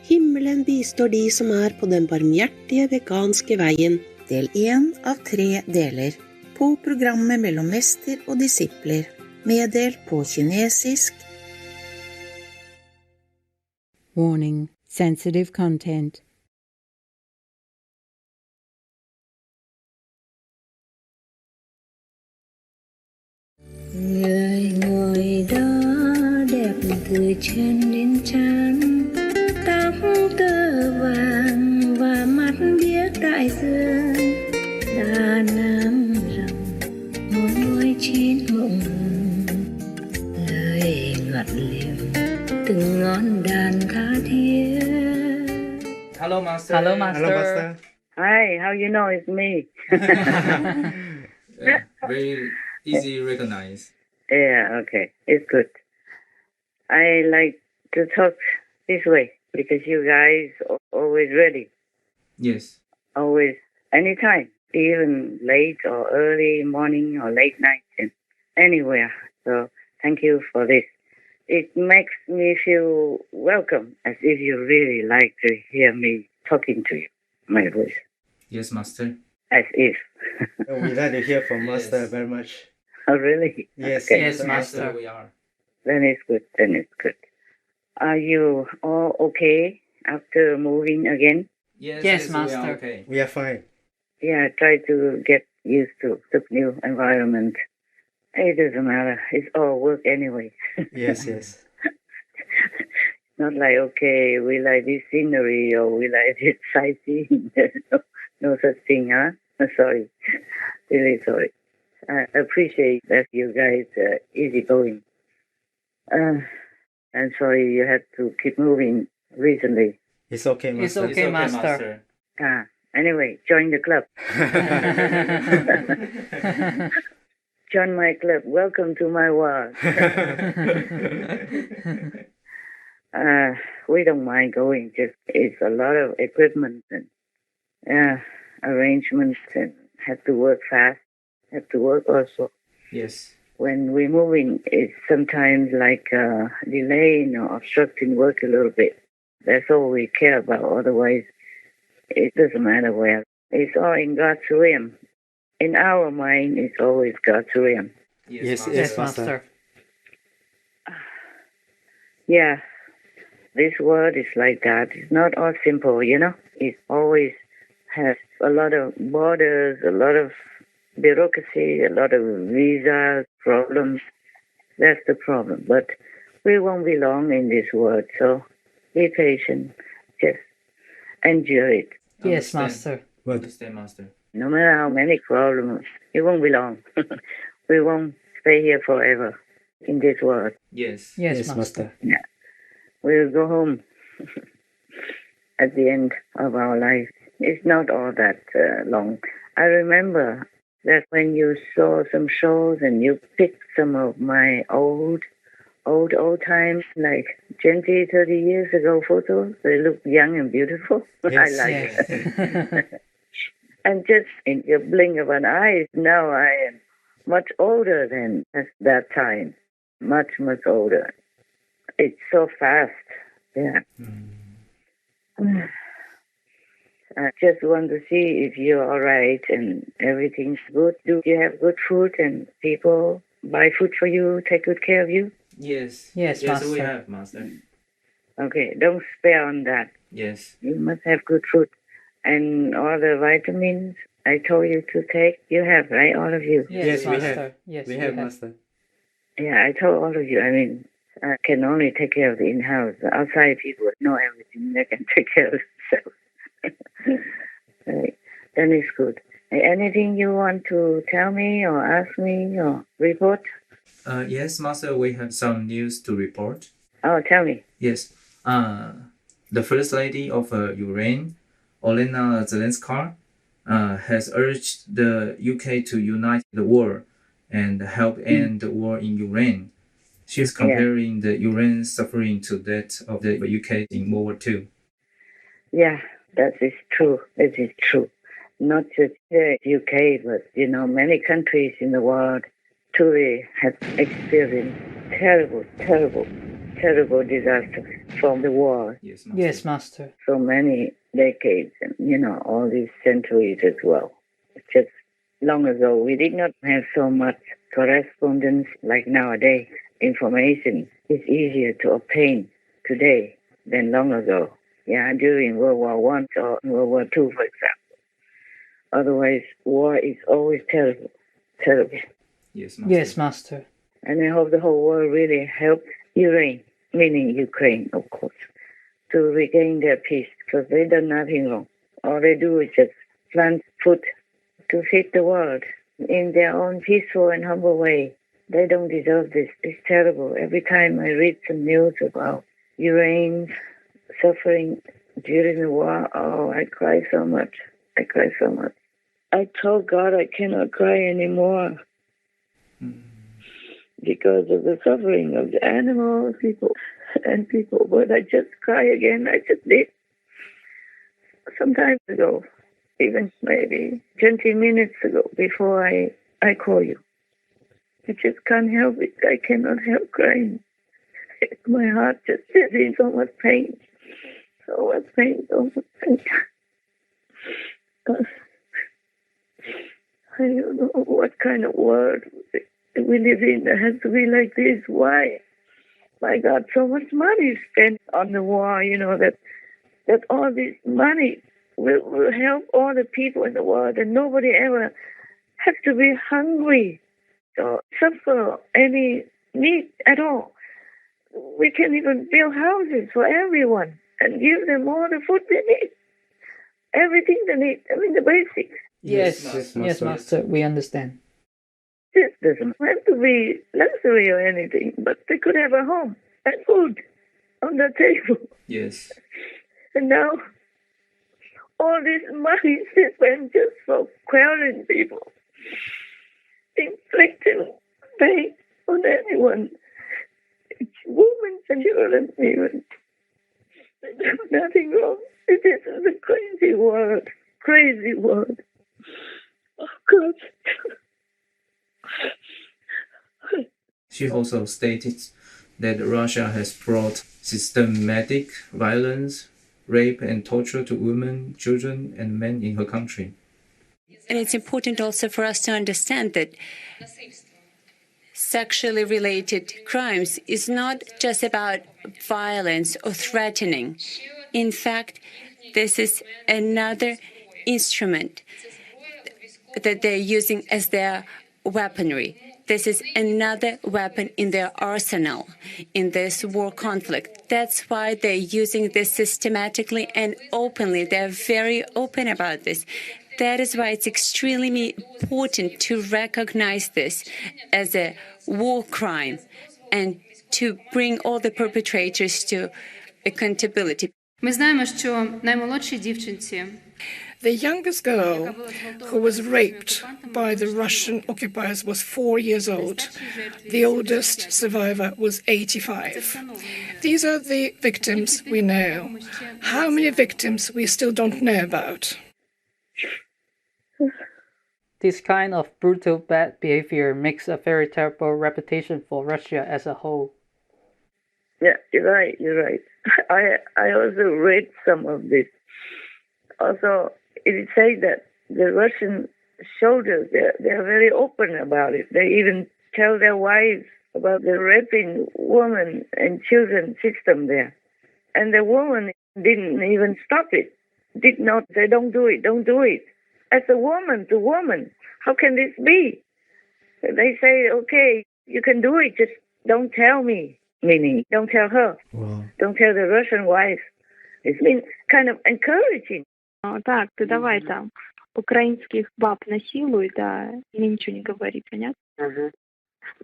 Himmelen bistår de som på den barmhjertige veganske veien. Del 1 av 3 deler på programmet mellom mester og disipler, meddelt på kinesisk. Warning: sensitive content. Người ngồi đó đẹp từ chân đến trán, tóc tơ vàng và mắt biếc đại dương, đà nam rồng môi chín mộng hồng, lời ngọt liềm từng ngón đàn tha thiết. Hello, Master. Hello, Master. Hi, how you know it's me? Very easy recognize. Yeah, okay, it's good. I like to talk this way because you guys are always ready, Yes. always, anytime, even late or early morning or late night, and anywhere. So thank you for this. It makes me feel welcome, as if you really like to hear me talking to you, my voice, Yes, Master. as if. We like to hear from Master Yes. very much. Oh, really? Yes, Okay. yes, Master, we are. Then it's good. Then it's good. Are you all okay after moving again? Yes, we Master. are okay. We are fine. Yeah, try to get used to the new environment. It doesn't matter. It's all work anyway. Yes, yes. Not like, okay, we like this scenery or we like this sightseeing. There's no such thing, huh? I'm sorry. Really sorry. I appreciate that you guys are easygoing. I'm sorry you had to keep moving recently. It's okay, It's Master. okay, Master. Anyway, join the club. Join my club. Welcome to my world. We don't mind going. Just it's a lot of equipment and arrangements, and have to work fast. Have to work also. Yes. When we're moving, it's sometimes like delaying or obstructing work a little bit. That's all we care about. Otherwise, it doesn't matter where. It's all in God's realm. In our mind, it's always God's realm. Yes, Master. yes, Master. Yeah, this world is like that. It's not all simple, you know. It always has a lot of borders, a lot of bureaucracy, a lot of visa problems. That's the problem. But we won't be long in this world, so be patient. Just enjoy it. Yes, Understand. Master. Well, Understand, Master. No matter how many problems, it won't be long. We won't stay here forever in this world. Yes. Yes, yes, Master. Master. We'll go home at the end of our life. It's not all that long. I remember that when you saw some shows and you picked some of my old times, like 20, 30 years ago photos, they look young and beautiful. Yes, I like yes. it. And just in the blink of an eye, now I am much older than at that time. Much, much older. It's so fast. Yeah. I just want to see if you're all right and everything's good. Do you have good food and people buy food for you, take good care of you? Yes. Yes, we Master. have, Master. Okay, don't spare on that. Yes. You must have good food. And all the vitamins I told you to take, you have, right? All of you. Yes, we Master. have. Yes, We have, Master. Yeah, I told all of you. I mean, I can only take care of the in-house. The outside people know everything. They can take care of themselves. Right. Then it's good. Anything you want to tell me or ask me or report? Yes, Master, we have some news to report. Oh, tell me. Yes. The First Lady of Ukraine, Olena Zelenska, has urged the UK to unite the world and help end the war in Ukraine. She's comparing the Ukraine suffering to that of the UK in World War II. Yeah, that is true. It is true. Not just the UK, but, many countries in the world truly have experienced terrible, terrible terrible disaster from the war. Yes, Master. Yes, Master. So many decades and, all these centuries as well. It's just long ago, we did not have so much correspondence like nowadays. Information is easier to obtain today than long ago. Yeah, during World War One or World War Two, for example. Otherwise, war is always terrible, terrible. Yes, Master. Yes, Master. And I hope the whole world really helps Ukraine, meaning Ukraine, of course, to regain their peace, because they've done nothing wrong. All they do is just plant food to feed the world in their own peaceful and humble way. They don't deserve this. It's terrible. Every time I read some news about Ukraine suffering during the war, oh, I cry so much. I cry so much. I told God I cannot cry anymore because of the suffering of the animals, people, but I just cry again. I just did. Some time ago, even maybe 20 minutes ago, before I call you. I just can't help it. I cannot help crying. My heart just is in so much pain. So much pain, so much pain. I don't know what kind of world we live in that has to be like this. Why? My God, so much money is spent on the war, that all this money will help all the people in the world, and nobody ever has to be hungry or suffer any need at all. We can even build houses for everyone and give them all the food they need, everything they need. I mean, the basics. Yes, Master. We understand. This doesn't have to be luxury or anything, but they could have a home and food on the table. Yes. And now, all this money is spent just for quelling people, inflicting pain on anyone, women and children even. They do nothing wrong. It is a crazy world. Crazy world. Oh, God. She also stated that Russia has brought systematic violence, rape and torture to women, children and men in her country. And it's important also for us to understand that sexually related crimes is not just about violence or threatening. In fact, this is another instrument that they're using as their weaponry. This is another weapon in their arsenal in this war conflict. That's why they're using this systematically and openly. They're very open about this. That is why it's extremely important to recognize this as a war crime and to bring all the perpetrators to accountability. Ми знаємо, що наймолодшій дівчинці The youngest girl who was raped by the Russian occupiers was 4 years old. The oldest survivor was 85. These are the victims we know. How many victims we still don't know about? This kind of brutal bad behavior makes a very terrible reputation for Russia as a whole. Yeah, you're right. I also read some of this. Also, it says that the Russian soldiers, they're very open about it. They even tell their wives about the raping women and children system there. And the woman didn't even stop it. Did not say, don't do it. As a woman to woman, how can this be? They say, okay, you can do it, just don't tell me. Meaning, don't tell her. Wow. Don't tell the Russian wife. It's been kind of encouraging. Так, ты давай там украинских баб насилуй, да, мне ничего не говори, понятно? Ага.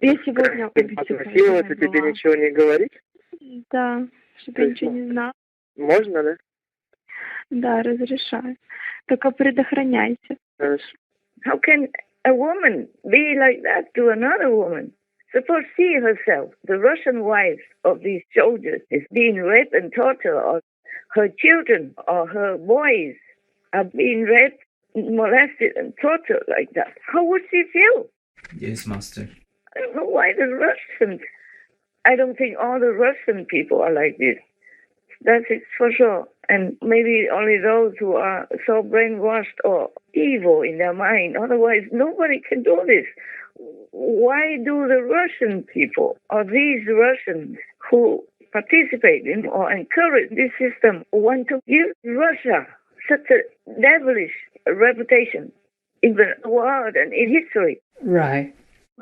Я сегодня Насиловать и тебе ничего не говорить? Да, чтобы я ничего не знала. Можно, да? Да, разрешаю. Только предохраняйся. Хорошо. How can a woman be like that to another woman? Suppose she herself, the Russian wife of these soldiers, is being raped and tortured, or her children or her boys are being raped, molested, and tortured like that. How would she feel? Yes, Master. I don't know why the Russians I don't think all the Russian people are like this. That's it for sure. And maybe only those who are so brainwashed or evil in their mind. Otherwise, nobody can do this. Why do the Russian people or these Russians who participate in or encourage this system want to give Russia such a devilish reputation in the world and in history? Right.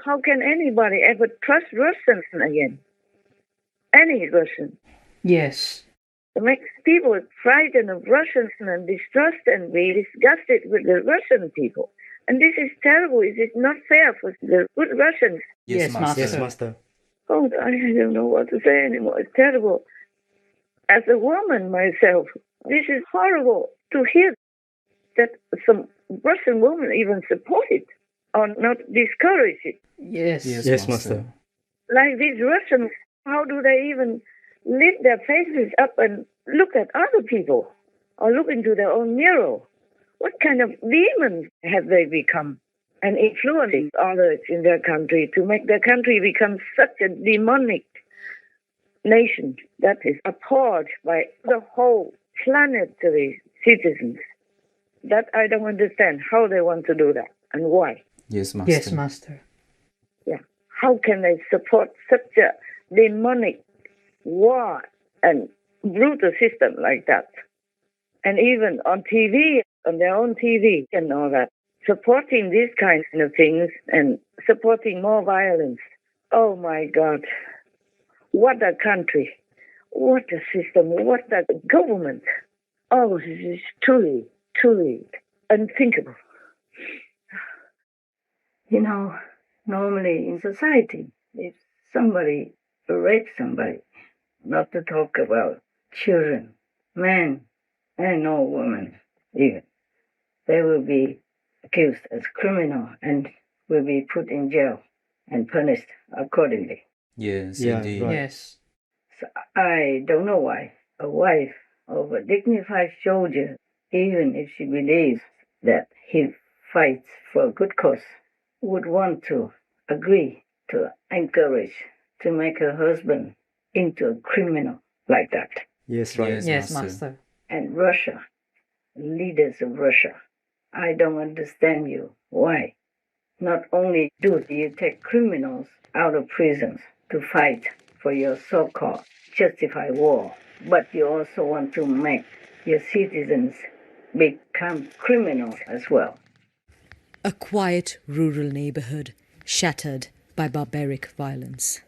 How can anybody ever trust Russians again? Any Russian? Yes. It makes people frightened of Russians and distrust and be disgusted with the Russian people. And this is terrible. It is not fair for the good Russians. Yes, Master. Yes, Master. Oh, I don't know what to say anymore. It's terrible. As a woman myself, this is horrible to hear that some Russian women even support it or not discourage it. Yes. Yes, Master. Like these Russians, how do they even lift their faces up and look at other people or look into their own mirror? What kind of demons have they become and influencing others in their country to make their country become such a demonic nation that is abhorred by the whole planetary citizens? That I don't understand how they want to do that and why. Yes, Master. Yes, Master. Yeah. How can they support such a demonic war and brutal system like that? And even on TV, on their own TV and all that, supporting these kinds of things and supporting more violence. Oh my God. What a country. What a system. What a government. Oh, this is truly, truly unthinkable. You know, normally in society, if somebody rapes somebody, not to talk about children, men, and no women even, they will be accused as criminal and will be put in jail and punished accordingly. Yes, Yeah, indeed. right. Yes. So I don't know why a wife of a dignified soldier, even if she believes that he fights for a good cause, would want to agree to encourage to make her husband into a criminal like that. Yes, right. Yes, Master. And Russia, leaders of Russia, I don't understand you. Why? Not only do you take criminals out of prisons to fight for your so-called justified war, but you also want to make your citizens become criminals as well. A quiet rural neighborhood shattered by barbaric violence.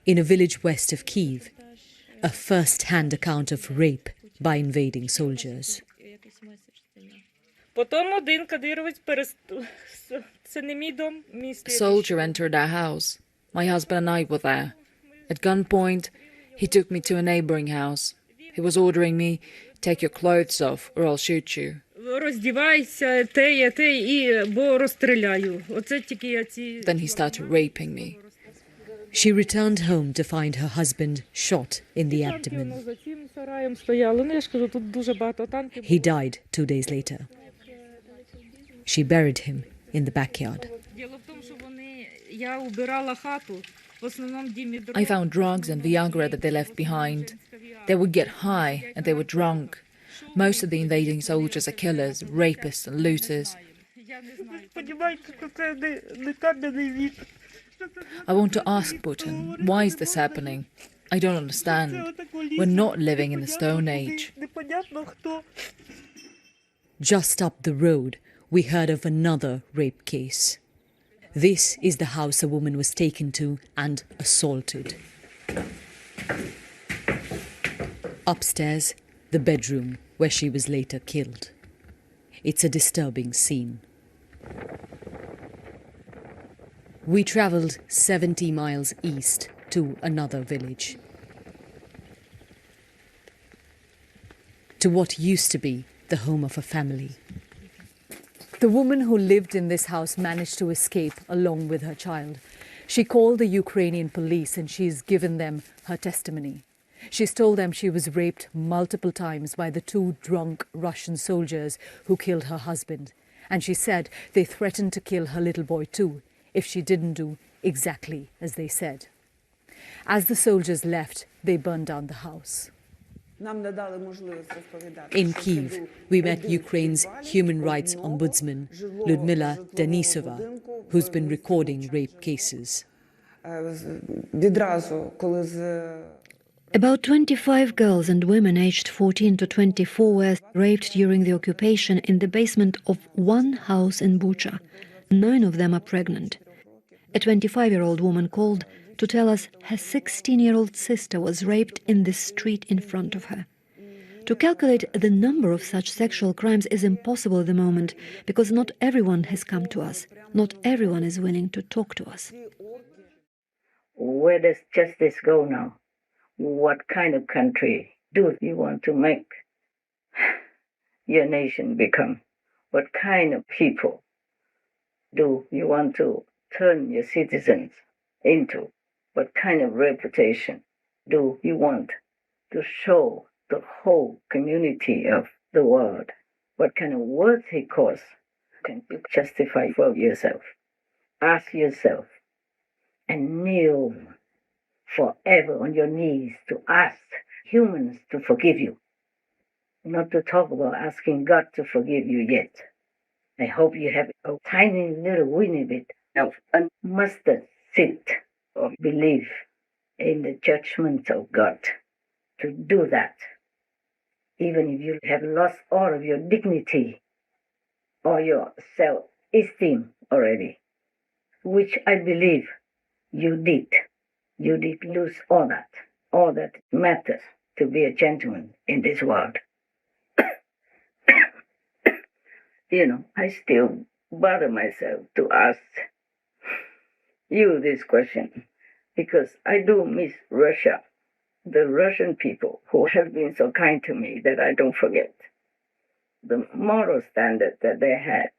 In a village west of Kyiv, a first-hand account of rape by invading soldiers. A soldier entered our house. My husband and I were there. At gunpoint, he took me to a neighboring house. He was ordering me, "Take your clothes off or I'll shoot you." Then he started raping me. She returned home to find her husband shot in the abdomen. He died 2 days later. She buried him in the backyard. I found drugs and Viagra that they left behind. They would get high and they were drunk. Most of the invading soldiers are killers, rapists and looters. I want to ask Putin, why is this happening? I don't understand. We're not living in the Stone Age. Just up the road, we heard of another rape case. This is the house a woman was taken to and assaulted. Upstairs, the bedroom where she was later killed. It's a disturbing scene. We travelled 70 miles east to another village. To what used to be the home of a family. The woman who lived in this house managed to escape along with her child. She called the Ukrainian police and she's given them her testimony. She's told them she was raped multiple times by the 2 drunk Russian soldiers who killed her husband. And she said they threatened to kill her little boy too if she didn't do exactly as they said. As the soldiers left, they burned down the house. In Kyiv, we met Ukraine's human rights ombudsman, Lyudmila Denisova, who's been recording rape cases. About 25 girls and women aged 14 to 24 were raped during the occupation in the basement of one house in Bucha. 9 of them are pregnant. A 25-year-old woman called to tell us her 16-year-old sister was raped in the street in front of her. To calculate the number of such sexual crimes is impossible at the moment because not everyone has come to us. Not everyone is willing to talk to us. Where does justice go now? What kind of country do you want to make your nation become? What kind of people do you want to turn your citizens into? What kind of reputation do you want to show the whole community of the world? What kind of worthy cause can you justify for yourself? Ask yourself and kneel forever on your knees to ask humans to forgive you. Not to talk about asking God to forgive you yet. I hope you have a tiny little weeny bit of a mustard seed of belief in the judgment of God to do that. Even if you have lost all of your dignity or your self-esteem already, which I believe you did. You did lose all that matters to be a gentleman in this world. I still bother myself to ask you this question because I do miss Russia, the Russian people who have been so kind to me that I don't forget the moral standard that they had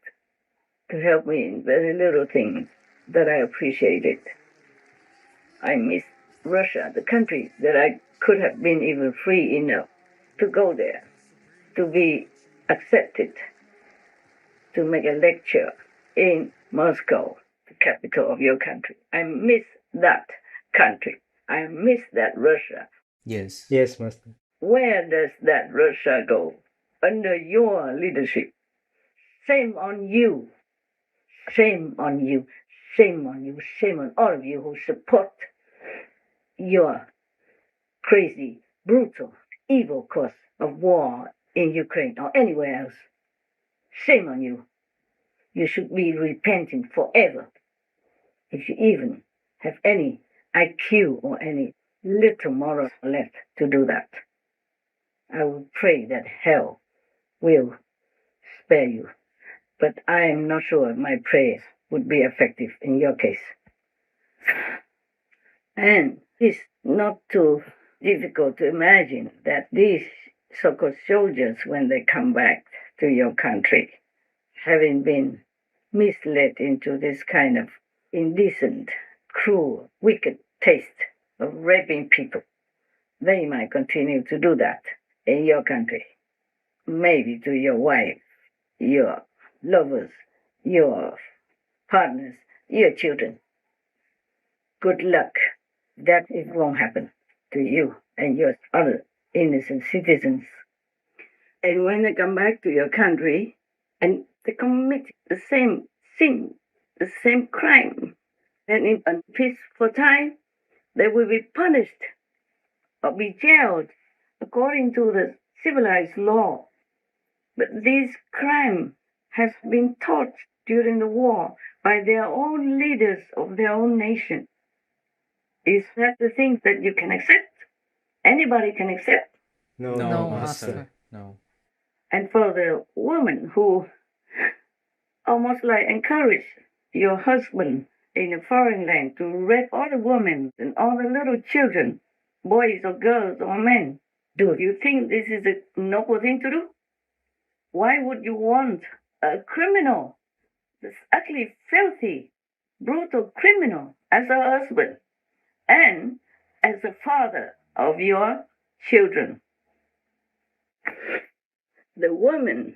to help me in very little things that I appreciated. I miss Russia, the country that I could have been even free enough to go there, to be accepted, to make a lecture in Moscow, the capital of your country. I miss that country. I miss that Russia. Yes. Yes, Master. Where does that Russia go? Under your leadership. Shame on you. Shame on you. Shame on you. Shame on all of you who support your crazy, brutal, evil cause of war in Ukraine or anywhere else. Shame on you. You should be repenting forever. If you even have any IQ or any little moral left to do that. I will pray that hell will spare you. But I am not sure my prayers would be effective in your case. And it's not too difficult to imagine that these so-called soldiers, when they come back to your country, having been misled into this kind of indecent, cruel, wicked taste of raping people, they might continue to do that in your country. Maybe to your wife, your lovers, your partners, your children. Good luck. That it won't happen to you and your other innocent citizens. And when they come back to your country and they commit the same sin, the same crime, then in a peaceful time, they will be punished or be jailed according to the civilized law. But this crime has been taught during the war by their own leaders of their own nation. Is that the thing that you can accept? Anybody can accept? No, Master. No. And for the woman who almost like encouraged your husband in a foreign land to rape all the women and all the little children, boys or girls or men, do you think this is a noble thing to do? Why would you want a criminal, this ugly, filthy, brutal criminal as a husband and as the father of your children? The women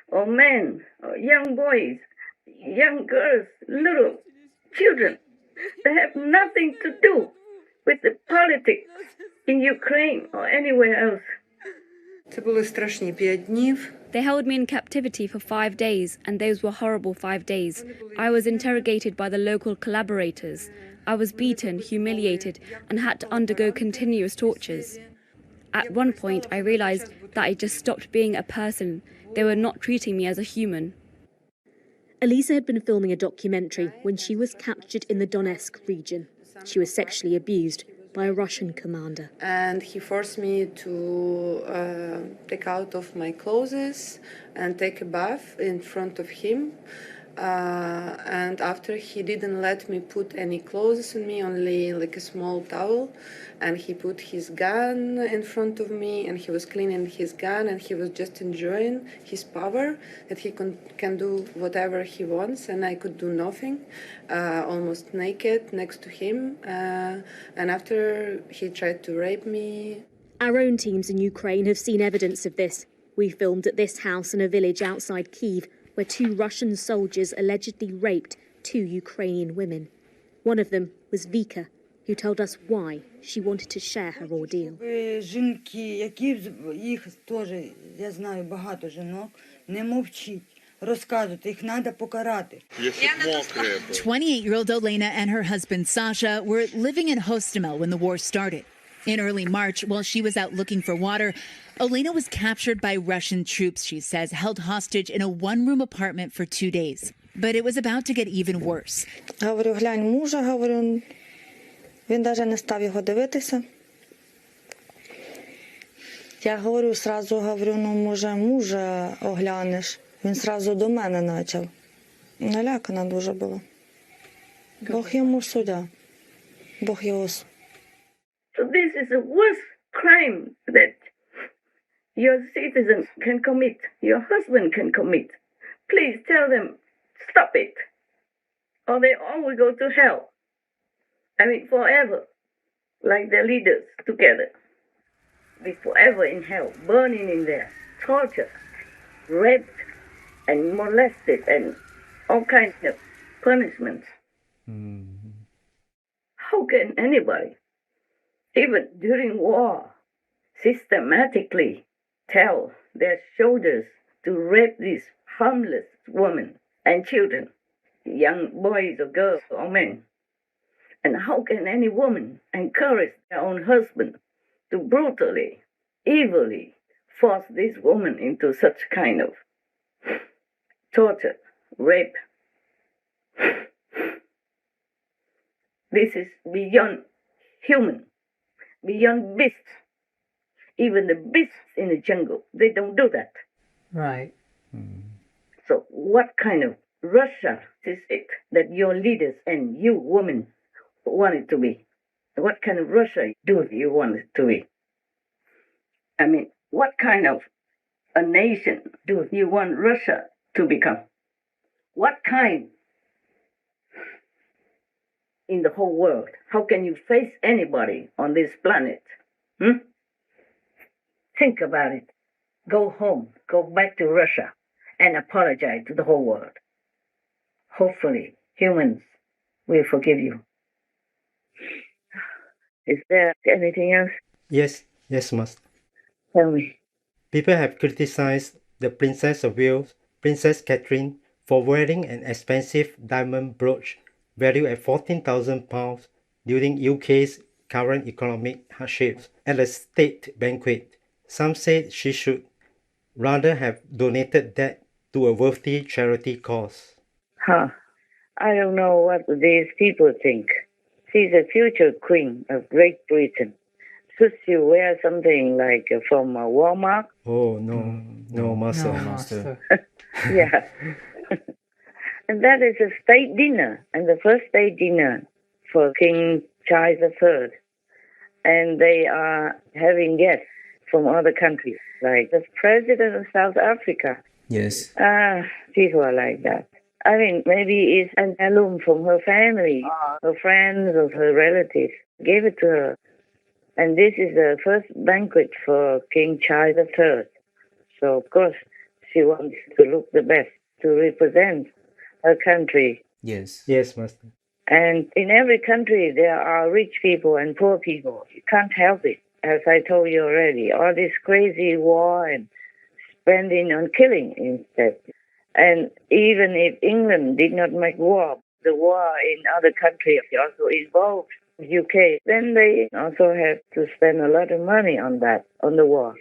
or men or young boys, young girls, little children They have nothing to do with the politics in Ukraine or anywhere else. They held me in captivity for 5 days, and those were horrible 5 days. I was interrogated by the local collaborators. I was beaten, humiliated, and had to undergo continuous tortures. At one point, I realized that I just stopped being a person. They were not treating me as a human. Elisa had been filming a documentary when she was captured in the Donetsk region. She was sexually abused by a Russian commander. And he forced me to take out of my clothes and take a bath in front of him. And after, he didn't let me put any clothes on me, only like a small towel. And he put his gun in front of me, and he was cleaning his gun, and he was just enjoying his power, that he can do whatever he wants, and I could do nothing, almost naked next to him. And after, he tried to rape me. Our own teams in Ukraine have seen evidence of this. We filmed at this house in a village outside Kyiv, where 2 Russian soldiers allegedly raped 2 Ukrainian women. One of them was Vika, who told us why she wanted to share her ordeal. 28-year-old Olena and her husband Sasha were living in Hostomel when the war started. In early March, while she was out looking for water, Olena was captured by Russian troops, she says, held hostage in a one-room apartment for 2 days. But it was about to get even worse. Говорю, глянь мужа, говорю, він навіть не став його дивитися. Я говорю, сразу говорю, ну, може, мужа оглянеш. Він сразу до мене почав. Налякана дуже була. Бог йому суддя. Бог його суд. So this is the worst crime that your citizen can commit, your husband can commit. Please tell them, stop it, or they all will go to hell. I mean, forever, like their leaders together. Be forever in hell, burning in there, tortured, raped, and molested, and all kinds of punishments. How can anybody, even during war, systematically tell their soldiers to rape these harmless women and children, young boys or girls or men? And how can any woman encourage their own husband to brutally, evilly force this woman into such kind of torture, rape? This is beyond human, beyond beasts. Even the beasts in the jungle, they don't do that. Right. So what kind of Russia is it that your leaders and you women want it to be? What kind of Russia do you want it to be? I mean, what kind of a nation do you want Russia to become? What kind in the whole world? How can you face anybody on this planet? Think about it. Go home, go back to Russia, and apologize to the whole world. Hopefully, humans will forgive you. Is there anything else? Yes, Master. Tell me. People have criticized the Princess of Wales, Princess Catherine, for wearing an expensive diamond brooch valued at £14,000 during UK's current economic hardships at a state banquet. Some say she should rather have donated that to a worthy charity cause. I don't know what these people think. She's a future queen of Great Britain. Should she wear something like from Walmart? Oh, no, Master. No, Master. Yeah. And that is a state dinner, and the first state dinner for King Charles III. And they are having guests from other countries, like the president of South Africa. Yes. People are like that. I mean, maybe it's an heirloom from her family, her friends, or her relatives. Gave it to her. And this is the first banquet for King Charles III. So, of course, she wants to look the best, to represent her country. Yes. Yes, Master. And in every country, there are rich people and poor people. You can't help it. As I told you already, all this crazy war and spending on killing instead. And even if England did not make war, the war in other countries also involved UK, then they also have to spend a lot of money on that, on the war,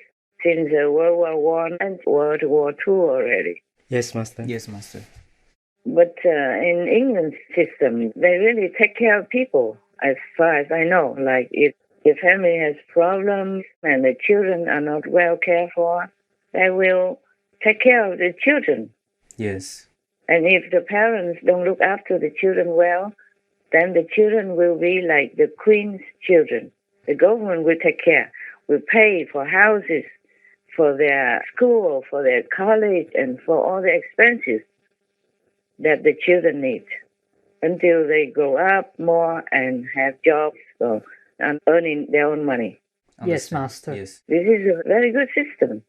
since World War I and World War II already. Yes, Master. Yes, Master. But in England's system, they really take care of people, as far as I know. Like if the family has problems and the children are not well cared for, they will take care of the children. Yes. And if the parents don't look after the children well, then the children will be like the Queen's children. The government will take care, will pay for houses, for their school, for their college, and for all the expenses that the children need until they grow up more and have jobs and earning their own money. Yes, Master. Yes. This is a very good system.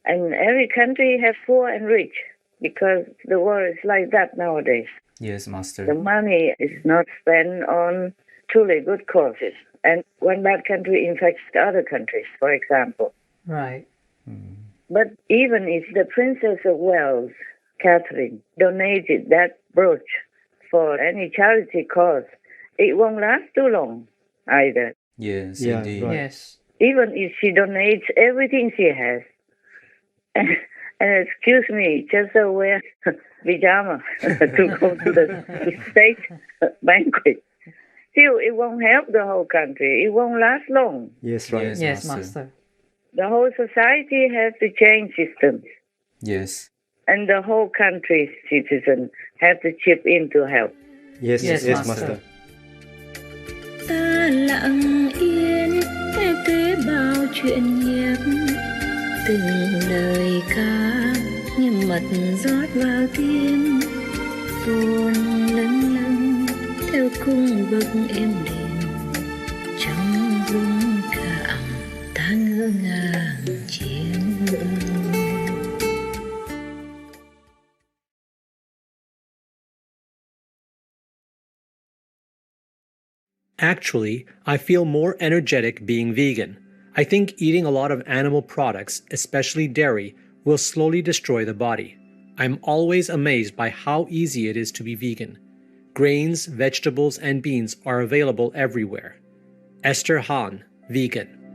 And every country has poor and rich because the world is like that nowadays. Yes, Master. The money is not spent on truly good causes. And one bad country infects the other countries, for example. Right. But even if the Princess of Wales, Catherine, donated that brooch for any charity cause, it won't last too long either. Yes, Yeah, indeed. right. Yes. Even if she donates everything she has, and excuse me, just wear pajama to go to the state banquet, still it won't help the whole country. It won't last long. Yes, right. Yes, Yes, Master. Master. The whole society has to change systems. Yes. And the whole country's citizens have to chip in to help. Yes, Yes, yes, Master. Master. Ta lặng yên kể bao chuyện nhạc, từng lời ca như mật rót vào tim, tuôn lâng lâng theo cung bậc êm đềm, trong rung cảm ta ngỡ ngàng chiêm ngưỡng. Actually, I feel more energetic being vegan. I think eating a lot of animal products, especially dairy, will slowly destroy the body. I'm always amazed by how easy it is to be vegan. Grains, vegetables, and beans are available everywhere. Esther Hahn, vegan.